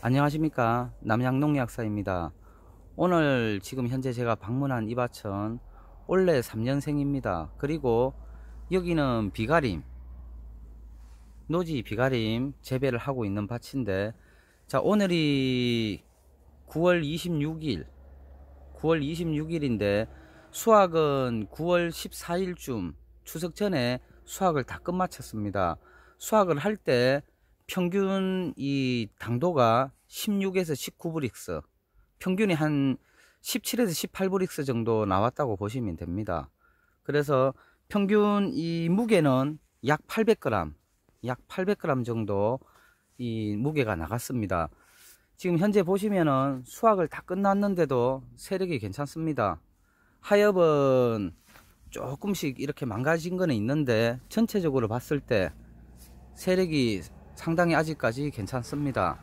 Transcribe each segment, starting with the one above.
안녕하십니까, 남양농약사입니다. 오늘 지금 현재 제가 방문한 이 밭은 올해 3년생입니다. 그리고 여기는 비가림, 노지 비가림 재배를 하고 있는 밭인데, 자, 오늘이 9월 26일인데 수확은 9월 14일쯤 추석 전에 수확을 다 끝마쳤습니다. 수확을 할 때 평균 이 당도가 16에서 19브릭스, 평균이 한 17에서 18브릭스 정도 나왔다고 보시면 됩니다. 그래서 평균 이 무게는 약 800g 정도 이 무게가 나갔습니다. 지금 현재 보시면은 수확을 다 끝났는데도 세력이 괜찮습니다. 하엽은 조금씩 이렇게 망가진 거는 있는데 전체적으로 봤을 때 세력이 상당히 아직까지 괜찮습니다.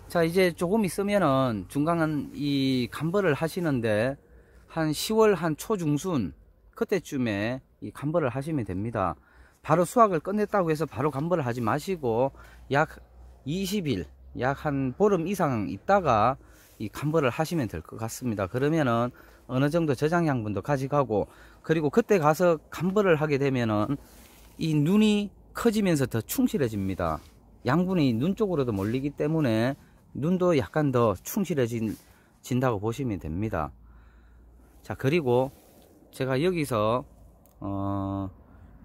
자, 이제 조금 있으면은 중간 이 간벌을 하시는데 한 10월 한 초중순 그때쯤에 이 간벌을 하시면 됩니다. 바로 수확을 끝냈다고 해서 바로 간벌을 하지 마시고 약 20일, 약 한 보름 이상 있다가 이 간벌을 하시면 될 것 같습니다. 그러면은 어느 정도 저장 양분도 가져가고, 그리고 그때 가서 간벌을 하게 되면은 이 눈이 커지면서 더 충실해집니다. 양분이 눈 쪽으로도 몰리기 때문에 눈도 약간 더 충실해진다고 보시면 됩니다. 자, 그리고 제가 여기서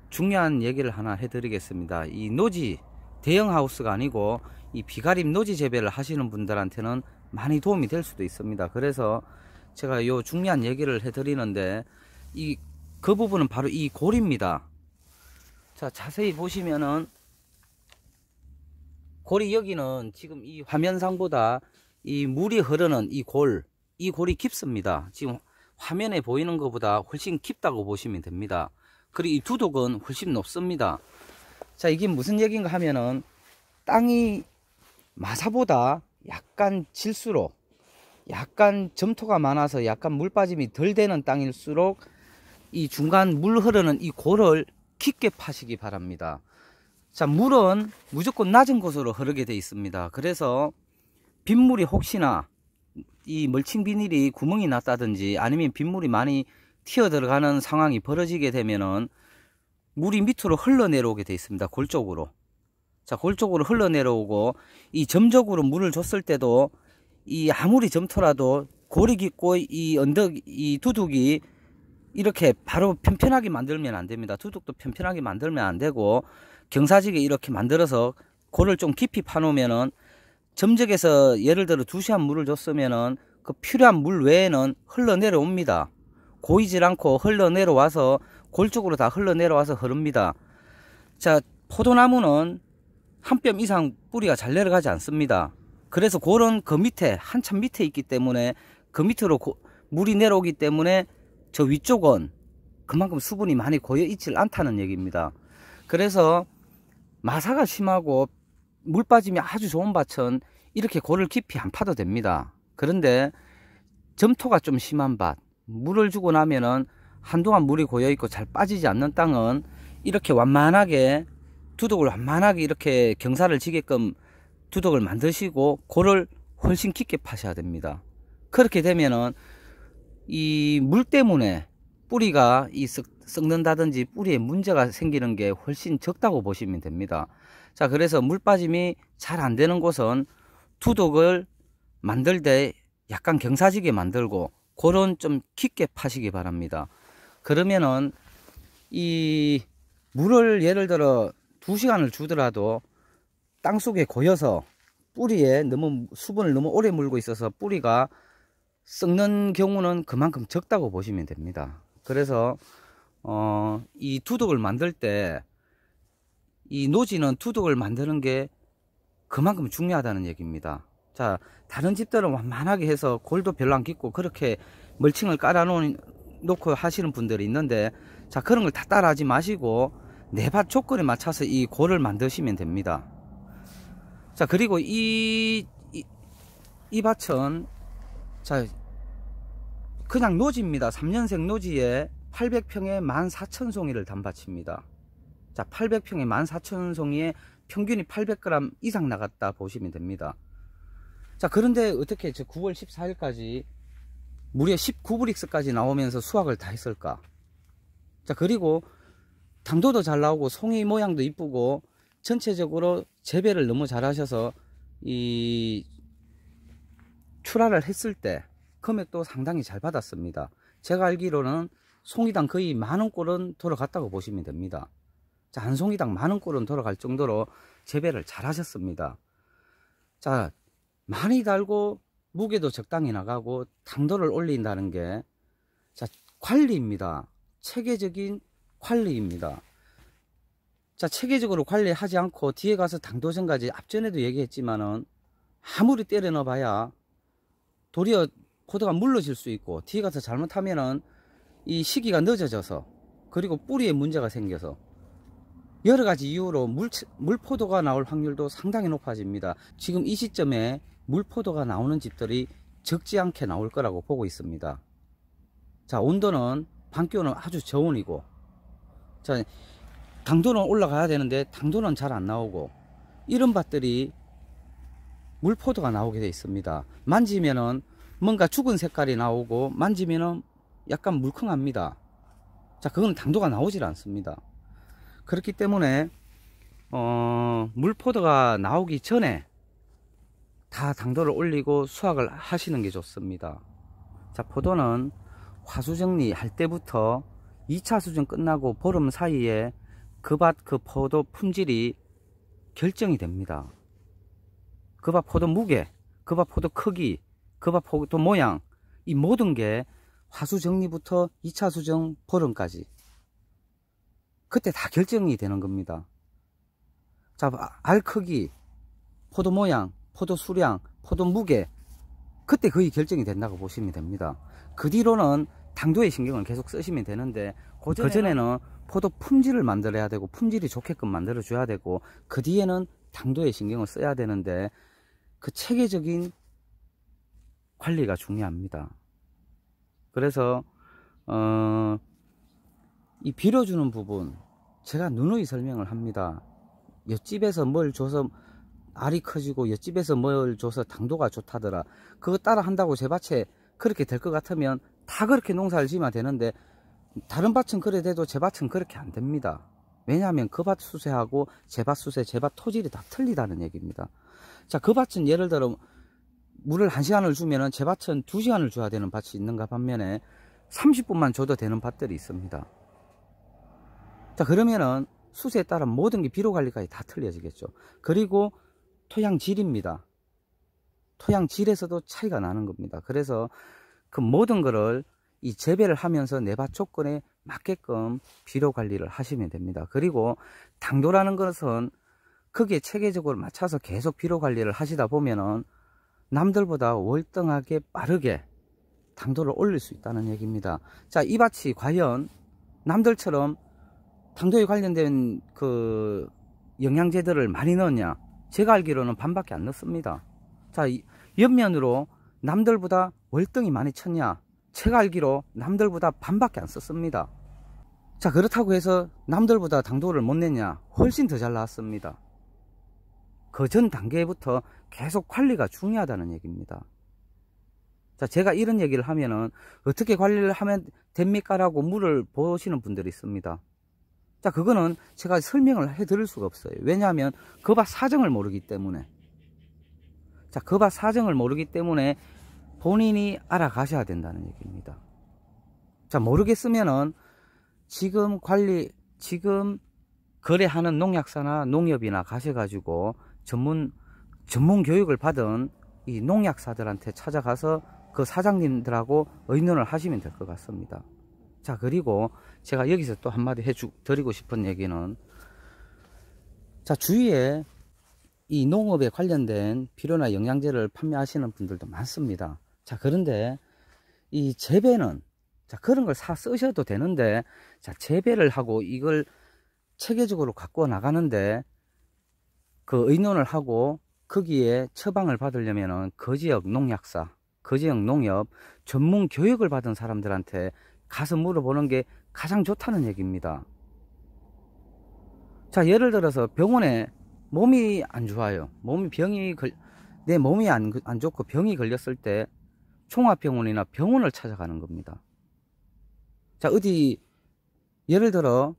중요한 얘기를 하나 해드리겠습니다. 이 노지, 대형 하우스가 아니고 이 비가림 노지 재배를 하시는 분들한테는 많이 도움이 될 수도 있습니다. 그래서 제가 요 중요한 얘기를 해드리는데, 그 부분은 바로 이 골입니다. 자, 자세히 보시면은 골이, 여기는 지금 이 화면상보다 이 물이 흐르는 이 골이 깊습니다. 지금 화면에 보이는 것보다 훨씬 깊다고 보시면 됩니다. 그리고 이 두둑은 훨씬 높습니다. 자, 이게 무슨 얘기인가 하면은 땅이 마사보다 약간 질수록, 약간 점토가 많아서 약간 물 빠짐이 덜 되는 땅일수록 이 중간 물 흐르는 이 골을 깊게 파시기 바랍니다. 자, 물은 무조건 낮은 곳으로 흐르게 되어 있습니다. 그래서 빗물이 혹시나 이 멀칭 비닐이 구멍이 났다든지 아니면 빗물이 많이 튀어 들어가는 상황이 벌어지게 되면은 물이 밑으로 흘러내려오게 되어 있습니다. 골 쪽으로. 자, 골 쪽으로 흘러내려오고, 이 점적으로 물을 줬을 때도 이 아무리 점토라도 골이 깊고 이 언덕, 이 두둑이 이렇게 바로 편편하게 만들면 안 됩니다. 두둑도 편편하게 만들면 안 되고, 경사지게 이렇게 만들어서 골을 좀 깊이 파놓으면은 점적에서 예를 들어 2시간 물을 줬으면은 그 필요한 물 외에는 흘러내려옵니다. 고이질 않고 흘러내려와서 골 쪽으로 다 흘러내려와서 흐릅니다. 자, 포도나무는 한 뼘 이상 뿌리가 잘 내려가지 않습니다. 그래서 골은 그 밑에, 한참 밑에 있기 때문에 그 밑으로 물이 내려오기 때문에 저 위쪽은 그만큼 수분이 많이 고여 있질 않다는 얘기입니다. 그래서 마사가 심하고 물 빠짐이 아주 좋은 밭은 이렇게 골을 깊이 안 파도 됩니다. 그런데 점토가 좀 심한 밭, 물을 주고 나면은 한동안 물이 고여 있고 잘 빠지지 않는 땅은 이렇게 완만하게, 두둑을 완만하게 이렇게 경사를 지게끔 두둑을 만드시고 골을 훨씬 깊게 파셔야 됩니다. 그렇게 되면은 이 물 때문에 뿌리가 썩는다든지 뿌리에 문제가 생기는 게 훨씬 적다고 보시면 됩니다. 자, 그래서 물 빠짐이 잘 안 되는 곳은 두둑을 만들 때 약간 경사지게 만들고 골은 좀 깊게 파시기 바랍니다. 그러면은 이 물을 예를 들어 2시간을 주더라도 땅속에 고여서 뿌리에 너무 수분을 너무 오래 물고 있어서 뿌리가 썩는 경우는 그만큼 적다고 보시면 됩니다. 그래서 이 두둑을 만들 때 이 노지는 두둑을 만드는 게 그만큼 중요하다는 얘기입니다. 자, 다른 집들은 완만하게 해서 골도 별로 안 깊고 그렇게 멀칭을 깔아 놓고 하시는 분들이 있는데, 자, 그런 걸 다 따라 하지 마시고 내 밭 조건에 맞춰서 이 골을 만드시면 됩니다. 자, 그리고 이 밭은 자, 그냥 노지입니다. 3년생 노지에 800평에 14,000송이를 단 밭입니다. 자, 800평에 14,000송이에 평균이 800g 이상 나갔다 보시면 됩니다. 자, 그런데 어떻게 저 9월 14일까지 무려 19브릭스까지 나오면서 수확을 다 했을까? 자, 그리고 당도도 잘 나오고 송이 모양도 이쁘고 전체적으로 재배를 너무 잘 하셔서 이 출하를 했을 때 금액도 상당히 잘 받았습니다. 제가 알기로는 송이당 거의 10,000꼴은 돌아갔다고 보시면 됩니다. 자, 한 송이당 10,000꼴은 돌아갈 정도로 재배를 잘 하셨습니다. 자, 많이 달고 무게도 적당히 나가고 당도를 올린다는 게, 자, 관리입니다. 체계적인 관리입니다. 자, 체계적으로 관리하지 않고 뒤에 가서 당도전까지 앞전에도 얘기했지만은 아무리 때려 넣어봐야 도리어 포도가 물러질 수 있고, 뒤에 가서 잘못하면은 이 시기가 늦어져서, 그리고 뿌리에 문제가 생겨서 여러 가지 이유로 물포도가 나올 확률도 상당히 높아집니다. 지금 이 시점에 물포도가 나오는 집들이 적지 않게 나올 거라고 보고 있습니다. 자, 온도는 밤기온은 아주 저온이고, 자, 당도는 올라가야 되는데 당도는 잘 안 나오고, 이런 밭들이 물포도가 나오게 되어 있습니다. 만지면은 뭔가 죽은 색깔이 나오고, 만지면은 약간 물컹합니다. 자, 그건 당도가 나오질 않습니다. 그렇기 때문에 물포도가 나오기 전에 다 당도를 올리고 수확을 하시는 게 좋습니다. 자, 포도는 화수정리 할 때부터 2차 수정 끝나고 보름 사이에 그 밭 그 포도 품질이 결정이 됩니다. 그 밭 포도 무게, 그 밭 포도 크기, 그 밭 포도 모양, 이 모든 게 화수정리부터 2차 수정 보름까지 그때 다 결정이 되는 겁니다. 자, 알 크기, 포도 모양, 포도 수량, 포도 무게, 그때 거의 결정이 된다고 보시면 됩니다. 그 뒤로는 당도의 신경을 계속 쓰시면 되는데, 그 전에는 포도 품질을 만들어야 되고, 품질이 좋게끔 만들어 줘야 되고, 그 뒤에는 당도의 신경을 써야 되는데, 그 체계적인 관리가 중요합니다. 그래서 이 빌어주는 부분 제가 누누이 설명을 합니다. 옆집에서 뭘 줘서 알이 커지고 옆집에서 뭘 줘서 당도가 좋다더라, 그거 따라 한다고 제 밭에 그렇게 될 것 같으면 다 그렇게 농사를 지으면 되는데, 다른 밭은 그래 돼도 제 밭은 그렇게 안 됩니다. 왜냐하면 그 밭 수세하고 제 밭 수세, 제 밭 토질이 다 틀리다는 얘기입니다. 자, 그 밭은 예를 들어 물을 1시간을 주면은 제 밭은 2시간을 줘야 되는 밭이 있는가 반면에 30분만 줘도 되는 밭들이 있습니다. 자, 그러면은 수세에 따라 모든 게 비료 관리까지 다 틀려지겠죠. 그리고 토양질입니다. 토양질에서도 차이가 나는 겁니다. 그래서 그 모든 거를 이 재배를 하면서 내 밭 조건에 맞게끔 비료 관리를 하시면 됩니다. 그리고 당도라는 것은 거기에 체계적으로 맞춰서 계속 비료 관리를 하시다 보면은 남들보다 월등하게 빠르게 당도를 올릴 수 있다는 얘기입니다. 자, 이 밭이 과연 남들처럼 당도에 관련된 그 영양제들을 많이 넣었냐? 제가 알기로는 반밖에 안 넣습니다. 자, 옆면으로 남들보다 월등히 많이 쳤냐? 제가 알기로 남들보다 반밖에 안 썼습니다. 자, 그렇다고 해서 남들보다 당도를 못 냈냐? 훨씬 더 잘 나왔습니다. 그 전 단계부터 계속 관리가 중요하다는 얘기입니다. 자, 제가 이런 얘기를 하면은 어떻게 관리를 하면 됩니까? 라고 물을 보시는 분들이 있습니다. 자, 그거는 제가 설명을 해 드릴 수가 없어요. 왜냐하면 그 밭 사정을 모르기 때문에. 자, 그 밭 사정을 모르기 때문에 본인이 알아가셔야 된다는 얘기입니다. 자, 모르겠으면은 지금 거래하는 농약사나 농협이나 가셔가지고 전문 교육을 받은 이 농약사들한테 찾아가서 그 사장님들하고 의논을 하시면 될 것 같습니다. 자, 그리고 제가 여기서 또 한마디 드리고 싶은 얘기는, 자, 주위에 이 농업에 관련된 비료나 영양제를 판매하시는 분들도 많습니다. 자, 그런데 이 재배는, 자, 그런 걸 사 쓰셔도 되는데, 자, 재배를 하고 이걸 체계적으로 갖고 나가는데 그 의논을 하고 거기에 처방을 받으려면은 그 지역 농약사, 그 지역 농협 전문 교육을 받은 사람들한테 가서 물어보는 게 가장 좋다는 얘기입니다. 자, 예를 들어서 병원에 몸이 안 좋아요. 내 몸이 안 좋고 병이 걸렸을 때 종합병원이나 병원을 찾아가는 겁니다. 자, 어디 예를 들어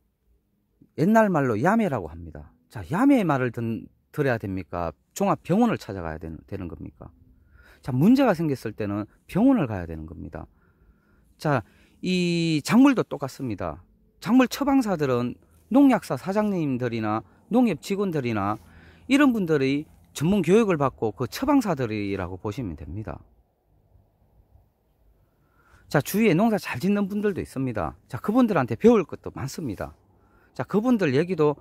옛날 말로 야매라고 합니다. 자, 야매의 말을 들어야 됩니까? 종합병원을 찾아가야 되는 겁니까? 자, 문제가 생겼을 때는 병원을 가야 되는 겁니다. 자, 이 작물도 똑같습니다. 작물 처방사들은 농약사 사장님들이나 농협 직원들이나 이런 분들이 전문 교육을 받고 그 처방사들이라고 보시면 됩니다. 자, 주위에 농사 잘 짓는 분들도 있습니다. 자, 그분들한테 배울 것도 많습니다. 자, 그분들 얘기도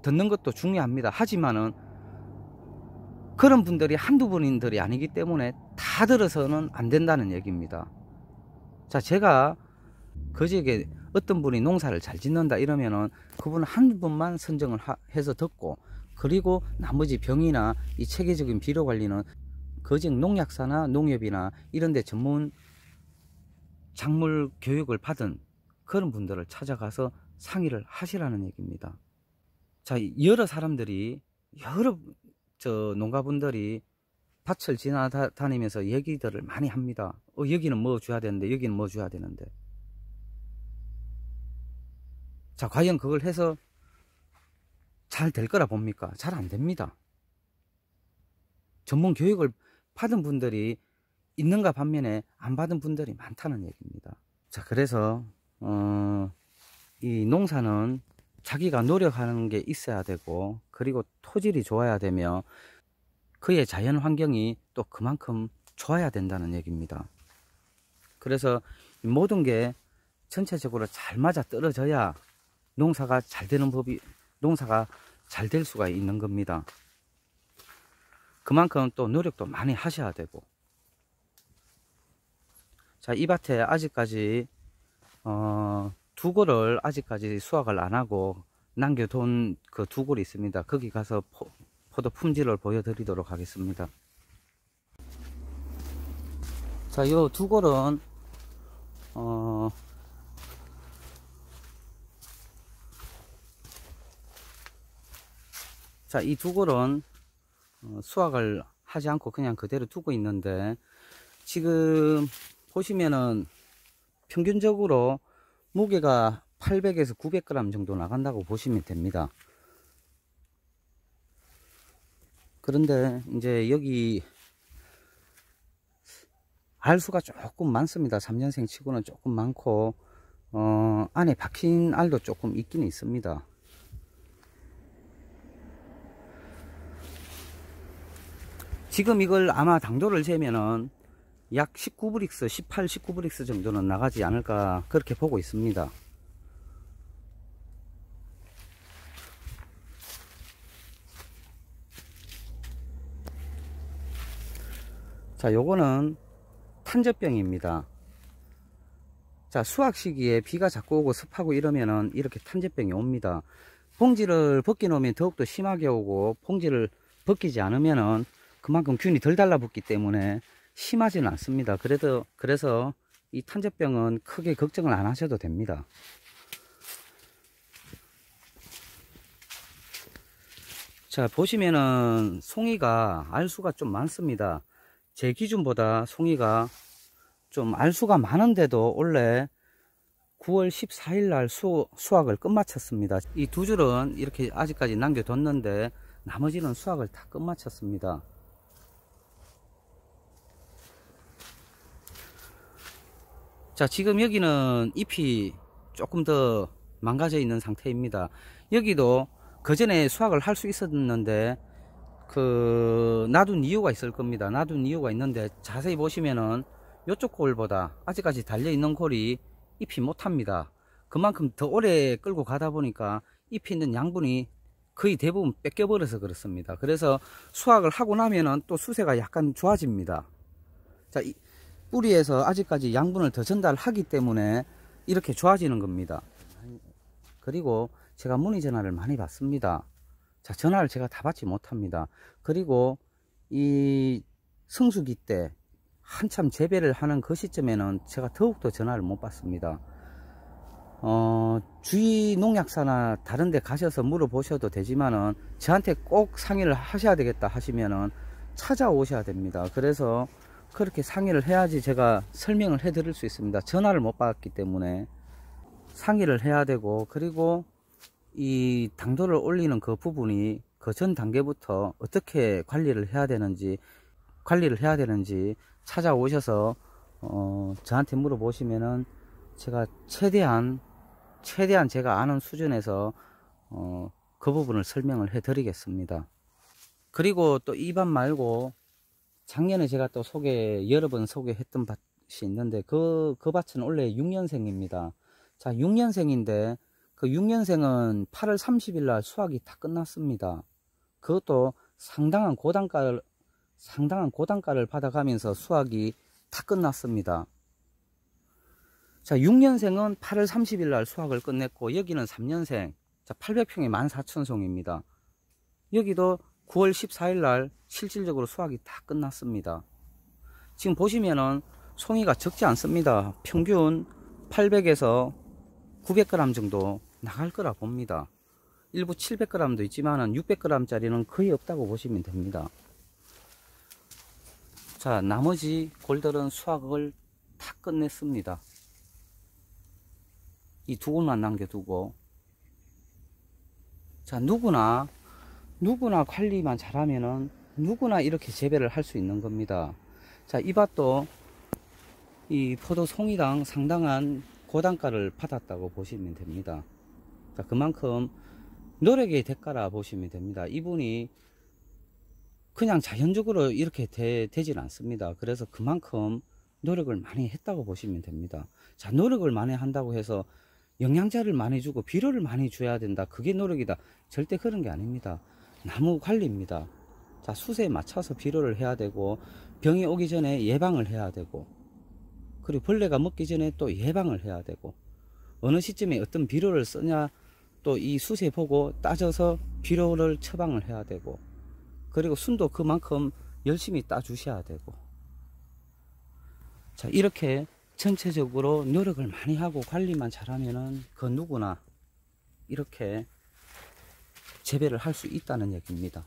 듣는 것도 중요합니다. 하지만은 그런 분들이 한두 분들이 아니기 때문에 다 들어서는 안 된다는 얘기입니다. 자, 제가 그저께 어떤 분이 농사를 잘 짓는다 이러면은 그분 한 분만 선정을 해서 듣고, 그리고 나머지 병이나 이 체계적인 비료 관리는 거직 농약사나 농협이나 이런 데 전문 작물 교육을 받은 그런 분들을 찾아가서 상의를 하시라는 얘기입니다. 자, 여러 사람들이, 여러 농가분들이 밭을 지나다니면서 얘기들을 많이 합니다. 여기는 뭐 줘야 되는데, 여기는 뭐 줘야 되는데. 자, 과연 그걸 해서 잘 될 거라 봅니까? 잘 안 됩니다. 전문 교육을 받은 분들이 있는가 반면에 안 받은 분들이 많다는 얘기입니다. 자, 그래서 이 농사는 자기가 노력하는 게 있어야 되고, 그리고 토질이 좋아야 되며 그의 자연 환경이 또 그만큼 좋아야 된다는 얘기입니다. 그래서 모든 게 전체적으로 잘 맞아 떨어져야 농사가 잘 되는 농사가 잘 될 수가 있는 겁니다. 그만큼 또 노력도 많이 하셔야 되고. 자, 이 밭에 아직까지 두골을 아직까지 수확을 안 하고 남겨둔 그 두골이 있습니다. 거기 가서 포도 품질을 보여드리도록 하겠습니다. 자, 요 두골은 자, 이 두골은 수확을 하지 않고 그냥 그대로 두고 있는데, 지금 보시면은 평균적으로 무게가 800에서 900g 정도 나간다고 보시면 됩니다. 그런데 이제 여기 알수가 조금 많습니다. 3년생 치고는 조금 많고, 안에 박힌 알도 조금 있긴 있습니다. 지금 이걸 아마 당도를 재면은 약 19브릭스, 18, 19브릭스 정도는 나가지 않을까 그렇게 보고 있습니다. 자, 요거는 탄저병입니다. 자, 수확 시기에 비가 자꾸 오고 습하고 이러면은 이렇게 탄저병이 옵니다. 봉지를 벗겨 놓으면 더욱더 심하게 오고, 봉지를 벗기지 않으면은 그만큼 균이 덜 달라붙기 때문에 심하지는 않습니다. 그래서 이 탄저병은 크게 걱정을 안 하셔도 됩니다. 자, 보시면은 송이가 알수가 좀 많습니다. 제 기준보다 송이가 좀 알수가 많은데도 원래 9월 14일 날 수확을 끝마쳤습니다. 이 두 줄은 이렇게 아직까지 남겨뒀는데 나머지는 수확을 다 끝마쳤습니다. 자, 지금 여기는 잎이 조금 더 망가져 있는 상태입니다. 여기도 그 전에 수확을 할 수 있었는데 놔둔 이유가 있을 겁니다. 놔둔 이유가 있는데, 자세히 보시면은 이쪽 골보다 아직까지 달려 있는 골이 잎이 못합니다. 그만큼 더 오래 끌고 가다 보니까 잎이 있는 양분이 거의 대부분 뺏겨 버려서 그렇습니다. 그래서 수확을 하고 나면은 또 수세가 약간 좋아집니다. 자, 뿌리에서 아직까지 양분을 더 전달하기 때문에 이렇게 좋아지는 겁니다. 그리고 제가 문의 전화를 많이 받습니다. 자, 전화를 제가 다 받지 못합니다. 그리고 이 성수기 때 한참 재배를 하는 그 시점에는 제가 더욱더 전화를 못 받습니다. 주위 농약사나 다른 데 가셔서 물어보셔도 되지만은 저한테 꼭 상의를 하셔야 되겠다 하시면은 찾아오셔야 됩니다. 그래서 그렇게 상의를 해야지 제가 설명을 해 드릴 수 있습니다. 전화를 못 받았기 때문에 상의를 해야 되고, 그리고 이 당도를 올리는 그 부분이 그 전 단계부터 어떻게 관리를 해야 되는지 찾아오셔서 저한테 물어보시면은 제가 최대한 제가 아는 수준에서 그 부분을 설명을 해 드리겠습니다. 그리고 또 이 밭 말고 작년에 제가 또 여러 번 소개했던 밭이 있는데 그 밭은 원래 6년생입니다. 자, 6년생인데 그 6년생은 8월 30일 날 수확이 다 끝났습니다. 그것도 상당한 고단가를 받아가면서 수확이 다 끝났습니다. 자, 6년생은 8월 30일 날 수확을 끝냈고, 여기는 3년생, 자, 800평에 14,000송입니다. 여기도 9월 14일 날 실질적으로 수확이 다 끝났습니다. 지금 보시면은 송이가 적지 않습니다. 평균 800에서 900g 정도 나갈 거라 봅니다. 일부 700g도 있지만은 600g 짜리는 거의 없다고 보시면 됩니다. 자, 나머지 골들은 수확을 다 끝냈습니다. 이 두 곳만 남겨두고, 자, 누구나 관리만 잘하면은 누구나 이렇게 재배를 할 수 있는 겁니다. 자, 이 밭도 이 포도 송이당 상당한 고단가를 받았다고 보시면 됩니다. 자, 그만큼 노력의 대가라 보시면 됩니다. 이분이 그냥 자연적으로 이렇게 되질 않습니다. 그래서 그만큼 노력을 많이 했다고 보시면 됩니다. 자, 노력을 많이 한다고 해서 영양제를 많이 주고 비료를 많이 줘야 된다, 그게 노력이다, 절대 그런 게 아닙니다. 나무 관리입니다. 자, 수세에 맞춰서 비료를 해야 되고, 병이 오기 전에 예방을 해야 되고, 그리고 벌레가 먹기 전에 또 예방을 해야 되고, 어느 시점에 어떤 비료를 쓰냐 또 이 수세 보고 따져서 비료를 처방을 해야 되고, 그리고 순도 그만큼 열심히 따 주셔야 되고, 자, 이렇게 전체적으로 노력을 많이 하고 관리만 잘하면은 그 누구나 이렇게 재배를 할 수 있다는 얘기입니다.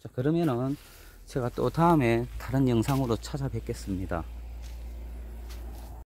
자, 그러면은 제가 또 다음에 다른 영상으로 찾아뵙겠습니다.